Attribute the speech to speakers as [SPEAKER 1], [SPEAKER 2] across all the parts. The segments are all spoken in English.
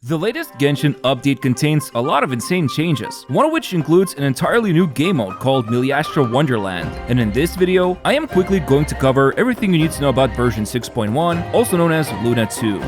[SPEAKER 1] The latest Genshin update contains a lot of insane changes, one of which includes an entirely new game mode called Miliastra Wonderland. And in this video, I am quickly going to cover everything you need to know about version 6.1, also known as Luna 2.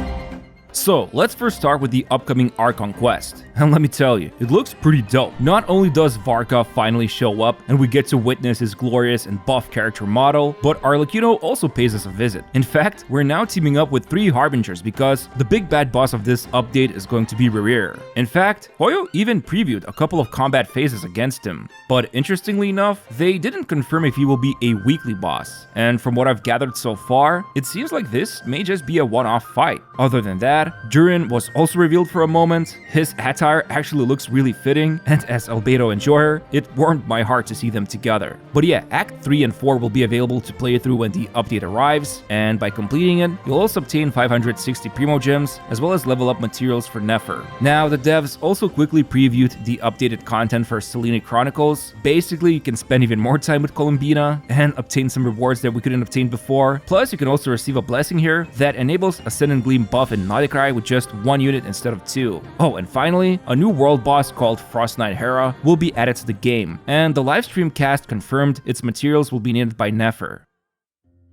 [SPEAKER 1] So, let's first start with the upcoming Archon Quest. And let me tell you, it looks pretty dope. Not only does Varka finally show up and we get to witness his glorious and buff character model, but Arlecchino also pays us a visit. In fact, we're now teaming up with 3 Harbingers because the big bad boss of this update is going to be Rerir. In fact, Hoyo even previewed a couple of combat phases against him. But interestingly enough, they didn't confirm if he will be a weekly boss. And from what I've gathered so far, it seems like this may just be a one-off fight. Other than that, Durin was also revealed for a moment. His attire actually looks really fitting, and as Albedo enjoyer, it warmed my heart to see them together. But yeah, Act 3 and 4 will be available to play through when the update arrives, and by completing it, you'll also obtain 560 Primo Gems, as well as level up materials for Nefer. Now, the devs also quickly previewed the updated content for Selene Chronicles. Basically, you can spend even more time with Columbina, and obtain some rewards that we couldn't obtain before. Plus, you can also receive a blessing here that enables Ascend and Gleam buff in Naughty with just 1 unit instead of 2. Oh, and finally, a new world boss called Frost Knight Hera will be added to the game, and the livestream cast confirmed its materials will be named by Nefer.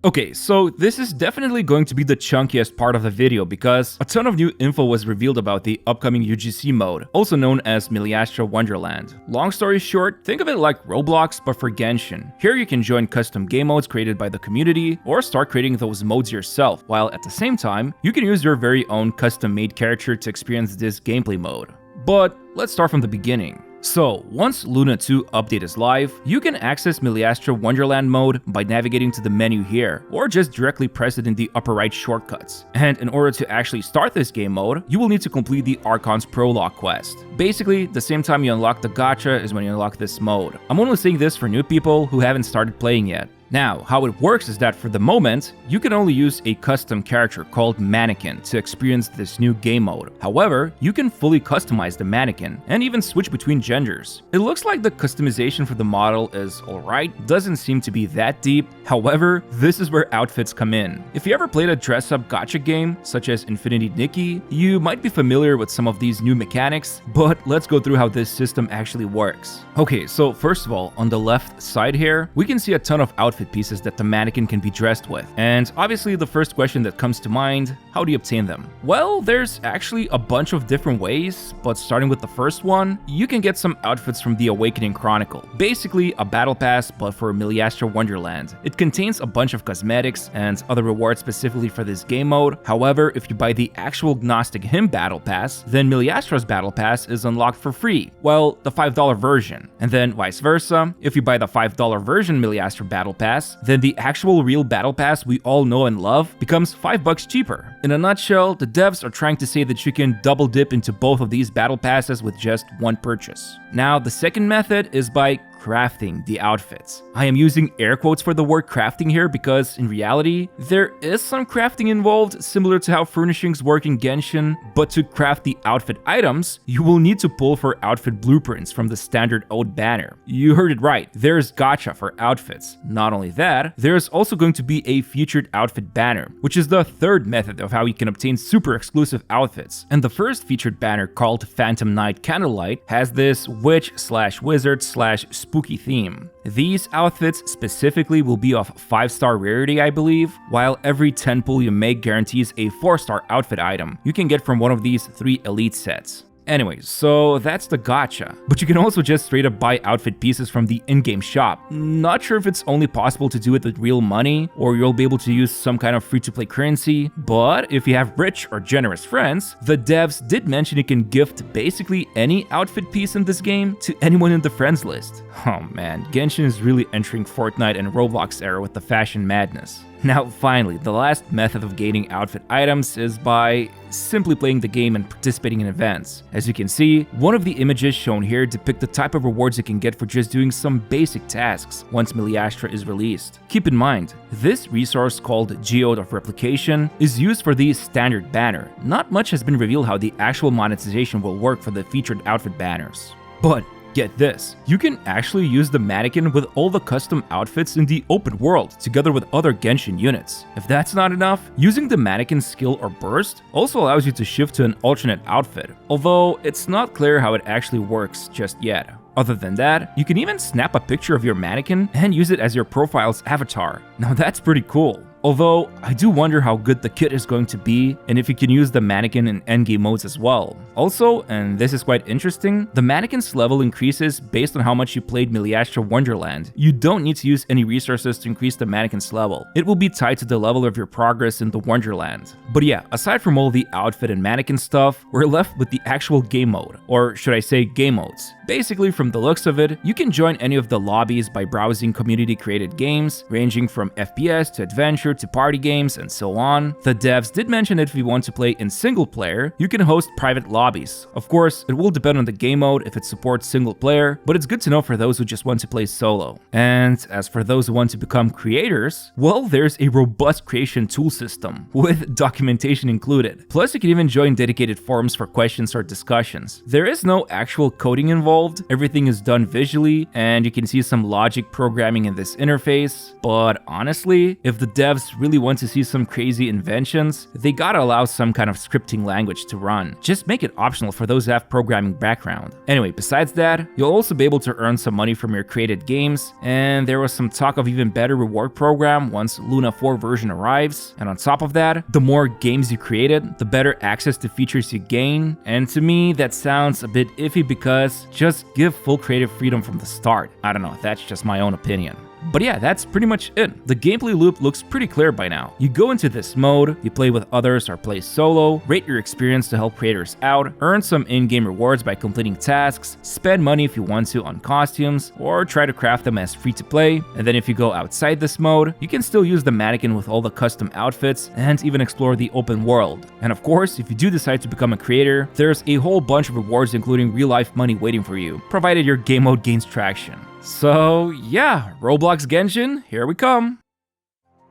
[SPEAKER 1] Okay, so this is definitely going to be the chunkiest part of the video because a ton of new info was revealed about the upcoming UGC mode, also known as Miliastra Wonderland. Long story short, think of it like Roblox but for Genshin. Here you can join custom game modes created by the community or start creating those modes yourself, while at the same time, you can use your very own custom-made character to experience this gameplay mode. But let's start from the beginning. So, once Luna 2 update is live, you can access Miliastra Wonderland mode by navigating to the menu here, or just directly press it in the upper right shortcuts. And in order to actually start this game mode, you will need to complete the Archon's Prologue quest. Basically, the same time you unlock the Gacha is when you unlock this mode. I'm only saying this for new people who haven't started playing yet. Now, how it works is that for the moment, you can only use a custom character called Mannequin to experience this new game mode. However, you can fully customize the mannequin and even switch between genders. It looks like the customization for the model is alright, doesn't seem to be that deep. However, this is where outfits come in. If you ever played a dress-up gacha game, such as Infinity Nikki, you might be familiar with some of these new mechanics, but let's go through how this system actually works. Okay, so first of all, on the left side here, we can see a ton of outfit pieces that the mannequin can be dressed with. And obviously the first question that comes to mind, how do you obtain them? Well, there's actually a bunch of different ways, but starting with the first one, you can get some outfits from the Awakening Chronicle. Basically a battle pass, but for Miliastra Wonderland. It contains a bunch of cosmetics and other rewards specifically for this game mode. However, if you buy the actual Gnostic Hymn battle pass, then Miliastra's battle pass is unlocked for free. Well, the $5 version. And then vice versa, if you buy the $5 version Miliastra battle pass, then the actual real battle pass we all know and love becomes $5 cheaper. In a nutshell, the devs are trying to say that you can double dip into both of these battle passes with just one purchase. Now, the second method is by crafting the outfits. I am using air quotes for the word crafting here because in reality, there is some crafting involved similar to how furnishings work in Genshin, but to craft the outfit items, you will need to pull for outfit blueprints from the standard Ode banner. You heard it right, there's Gacha for outfits. Not only that, there's also going to be a featured outfit banner, which is the third method of how you can obtain super exclusive outfits. And the first featured banner called Phantom Night Candlelight has this witch/wizard/spooky theme. These outfits specifically will be of 5-star rarity, I believe, while every 10 pull you make guarantees a 4-star outfit item you can get from one of these 3 elite sets. Anyways, so that's the gacha. But you can also just straight up buy outfit pieces from the in-game shop. Not sure if it's only possible to do it with real money, or you'll be able to use some kind of free-to-play currency, but if you have rich or generous friends, the devs did mention you can gift basically any outfit piece in this game to anyone in the friends list. Oh man, Genshin is really entering Fortnite and Roblox era with the fashion madness. Now finally, the last method of gaining outfit items is by simply playing the game and participating in events. As you can see, one of the images shown here depict the type of rewards you can get for just doing some basic tasks once Miliastra is released. Keep in mind, this resource called Geode of Replication is used for the standard banner. Not much has been revealed how the actual monetization will work for the featured outfit banners. But get this, you can actually use the mannequin with all the custom outfits in the open world together with other Genshin units. If that's not enough, using the mannequin skill or burst also allows you to shift to an alternate outfit, although it's not clear how it actually works just yet. Other than that, you can even snap a picture of your mannequin and use it as your profile's avatar. Now that's pretty cool. Although, I do wonder how good the kit is going to be, and if you can use the mannequin in endgame modes as well. Also, and this is quite interesting, the mannequin's level increases based on how much you played Miliastra Wonderland. You don't need to use any resources to increase the mannequin's level. It will be tied to the level of your progress in the Wonderland. But yeah, aside from all the outfit and mannequin stuff, we're left with the actual game mode, or should I say game modes. Basically, from the looks of it, you can join any of the lobbies by browsing community-created games, ranging from FPS to adventure to party games and so on. The devs did mention that if you want to play in single player, you can host private lobbies. Of course, it will depend on the game mode if it supports single player, but it's good to know for those who just want to play solo. And as for those who want to become creators, well, there's a robust creation tool system, with documentation included. Plus, you can even join dedicated forums for questions or discussions. There is no actual coding involved, everything is done visually, and you can see some logic programming in this interface. But honestly, if the devs really want to see some crazy inventions, they gotta allow some kind of scripting language to run. Just make it optional for those who have programming background. Anyway, besides that, you'll also be able to earn some money from your created games, and there was some talk of even better reward program once Luna 4 version arrives. And on top of that, the more games you created, the better access to features you gain. And to me, that sounds a bit iffy because just give full creative freedom from the start. I don't know, that's just my own opinion. But yeah, that's pretty much it. The gameplay loop looks pretty clear by now. You go into this mode, you play with others or play solo, rate your experience to help creators out, earn some in-game rewards by completing tasks, spend money if you want to on costumes, or try to craft them as free to play. And then if you go outside this mode, you can still use the mannequin with all the custom outfits and even explore the open world. And of course, if you do decide to become a creator, there's a whole bunch of rewards including real-life money waiting for you, provided your game mode gains traction. So yeah, Roblox Genshin, here we come.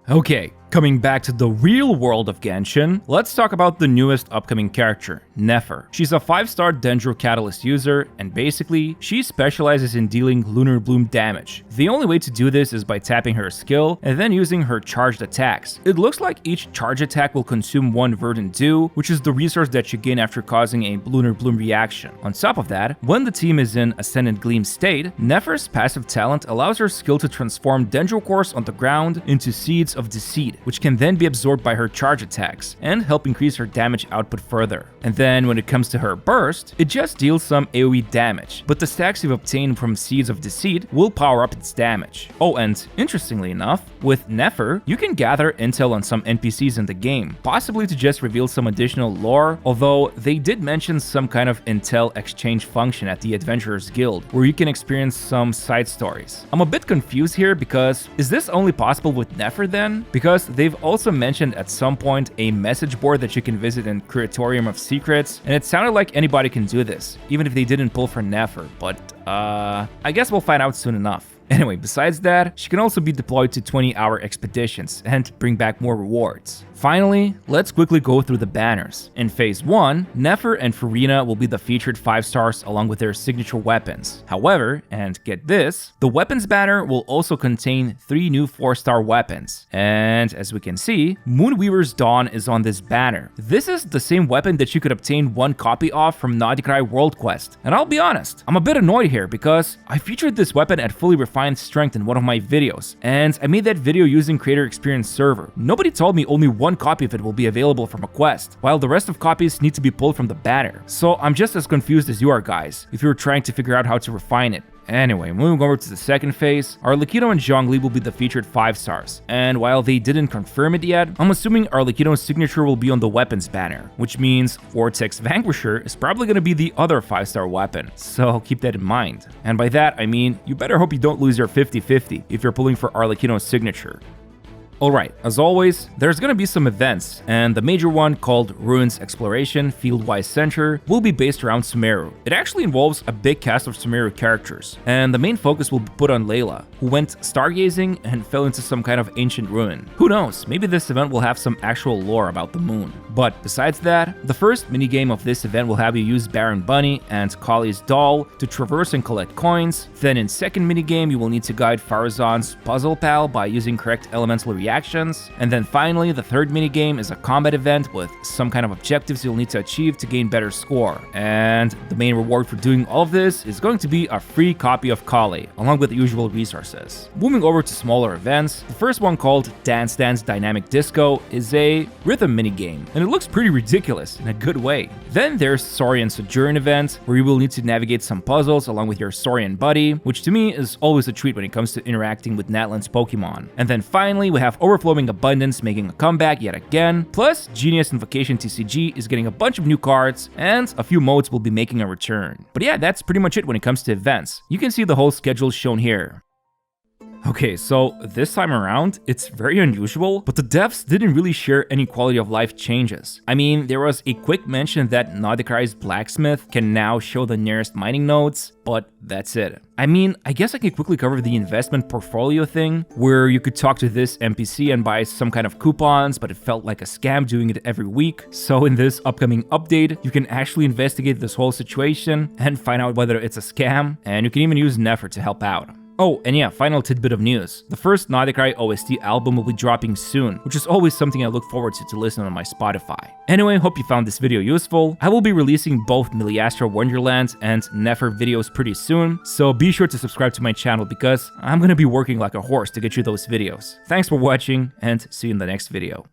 [SPEAKER 1] Okay, coming back to the real world of Genshin, let's talk about the newest upcoming character, Nefer. She's a 5-star Dendro Catalyst user, and basically, she specializes in dealing Lunar Bloom damage. The only way to do this is by tapping her skill and then using her charged attacks. It looks like each charge attack will consume 1 Verdant Dew, which is the resource that you gain after causing a Lunar Bloom reaction. On top of that, when the team is in Ascendant Gleam state, Nefer's passive talent allows her skill to transform Dendro cores on the ground into Seeds of Deceit, which can then be absorbed by her charge attacks and help increase her damage output further. And then when it comes to her burst, it just deals some AoE damage, but the stacks you've obtained from Seeds of Deceit will power up its damage. Oh, and interestingly enough, with Nefer, you can gather intel on some NPCs in the game, possibly to just reveal some additional lore, although they did mention some kind of intel exchange function at the Adventurers Guild, where you can experience some side stories. I'm a bit confused here because, is this only possible with Nefer then? Because they've also mentioned at some point a message board that you can visit in Curatorium of Secrets, and it sounded like anybody can do this, even if they didn't pull for Nefer, but I guess we'll find out soon enough. Anyway, besides that, she can also be deployed to 20-hour expeditions and bring back more rewards. Finally, let's quickly go through the banners. In Phase 1, Nefer and Farina will be the featured 5 stars along with their signature weapons. However, and get this, the weapons banner will also contain 3 new 4-star weapons. And as we can see, Moonweaver's Dawn is on this banner. This is the same weapon that you could obtain 1 copy of from Naughty World Quest. And I'll be honest, I'm a bit annoyed here because I featured this weapon at fully refined strength in one of my videos, and I made that video using Creator Experience server. Nobody told me only 1 copy of it will be available from a quest, while the rest of copies need to be pulled from the banner. So I'm just as confused as you are, guys, if you're trying to figure out how to refine it. Anyway, moving over to the second phase, Arlecchino and Zhongli will be the featured 5 stars, and while they didn't confirm it yet, I'm assuming Arlecchino's signature will be on the weapons banner, which means Vortex Vanquisher is probably going to be the other 5-star weapon, so keep that in mind. And by that, I mean, you better hope you don't lose your 50-50 if you're pulling for Arlecchino's signature. Alright, as always, there's gonna be some events, and the major one, called Ruins Exploration Fieldwise Center, will be based around Sumeru. It actually involves a big cast of Sumeru characters, and the main focus will be put on Layla, who went stargazing and fell into some kind of ancient ruin. Who knows, maybe this event will have some actual lore about the moon. But besides that, the first minigame of this event will have you use Baron Bunny and Kali's doll to traverse and collect coins. Then in second minigame, you will need to guide Farazan's puzzle pal by using correct elemental reactions. And then finally, the third minigame is a combat event with some kind of objectives you'll need to achieve to gain better score. And the main reward for doing all of this is going to be a free copy of Kali, along with the usual resources. Moving over to smaller events, the first one called Dance Dance Dynamic Disco is a rhythm minigame, and it looks pretty ridiculous in a good way. Then there's Saurian Sojourn event, where you will need to navigate some puzzles along with your Saurian buddy, which to me is always a treat when it comes to interacting with Natlan's Pokemon. And then finally, we have Overflowing Abundance making a comeback yet again, plus Genius Invocation TCG is getting a bunch of new cards, and a few modes will be making a return. But yeah, that's pretty much it when it comes to events. You can see the whole schedule shown here. Okay, so this time around, it's very unusual, but the devs didn't really share any quality of life changes. I mean, there was a quick mention that Nodikai's blacksmith can now show the nearest mining nodes, but that's it. I mean, I guess I could quickly cover the investment portfolio thing, where you could talk to this NPC and buy some kind of coupons, but it felt like a scam doing it every week. So in this upcoming update, you can actually investigate this whole situation and find out whether it's a scam, and you can even use Nefer to help out. Oh, and yeah, final tidbit of news. The first Nodikai OST album will be dropping soon, which is always something I look forward to listen on my Spotify. Anyway, hope you found this video useful. I will be releasing both Miliastra Wonderland and Nefer videos pretty soon, so be sure to subscribe to my channel because I'm gonna be working like a horse to get you those videos. Thanks for watching, and see you in the next video.